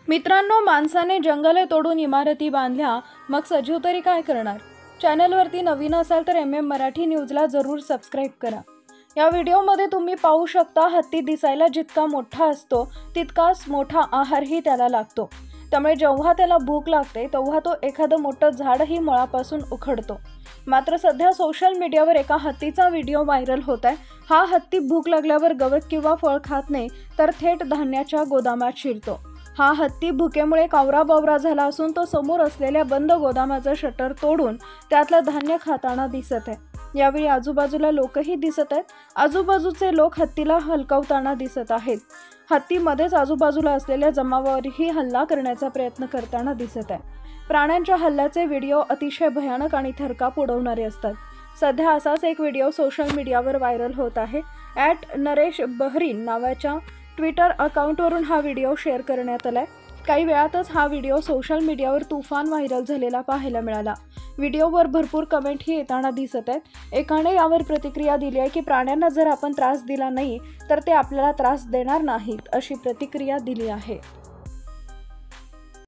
मित्रांनो, माणसाने जंगले तोडून इमारती बांधल्या, मग सजीव तरी काय करणार? चॅनलवरती नवीन असाल तर MM मराठी न्यूजला जरूर सबस्क्राईब करा. या व्हिडिओमध्ये तुम्ही पाहू शकता, हत्ती दिसायला जितका मोठा असतो तितकाच मोठा आहारही त्याला लागतो. त्यामुळे जेव्हा त्याला भूक लागते तेव्हा तो एखादं मोठं झाडही मुळापासून उखडतो. मात्र सध्या सोशल मीडियावर एका हत्तीचा व्हिडिओ व्हायरल होत आहे. हा हत्ती भूक लागल्यावर गवत किंवा फळ खात नाही, तर थेट धान्याच्या गोदामात शिरतो. हा हत्ती भुकेमुळे कावराबावरा झाला असून तो समोर असलेल्या बंद गोदामाचं शटर तोडून त्यातलं धान्य खाताना दिसत आहे. यावेळी आजूबाजूला लोकही दिसत आहेत. आजूबाजूचे लोक हत्तीला हलकावताना दिसत आहेत. हत्ती मध्येच आजूबाजूला असलेल्या जमावावरही हल्ला करण्याचा प्रयत्न करताना दिसत आहे. प्राण्यांच्या हल्ल्याचे व्हिडिओ अतिशय भयानक आणि थरकाप उडवणारे असतात. सध्या असाच एक व्हिडिओ सोशल मीडियावर व्हायरल होत आहे. @नरेशबहरीन नावाच्या ट्विटर अकाउंटवरून हा व्हिडिओ शेअर करण्यात आलाय. काही वेळातच हा व्हिडिओ सोशल मीडियावर तुफान व्हायरल झालेला पाहायला मिळाला. व्हिडिओवर भरपूर कमेंटही येताना दिसत आहेत. एकाने यावर प्रतिक्रिया दिली आहे की प्राण्यांना जर आपण त्रास दिला नाही तर ते आपल्याला त्रास देणार नाहीत, अशी प्रतिक्रिया दिली आहे.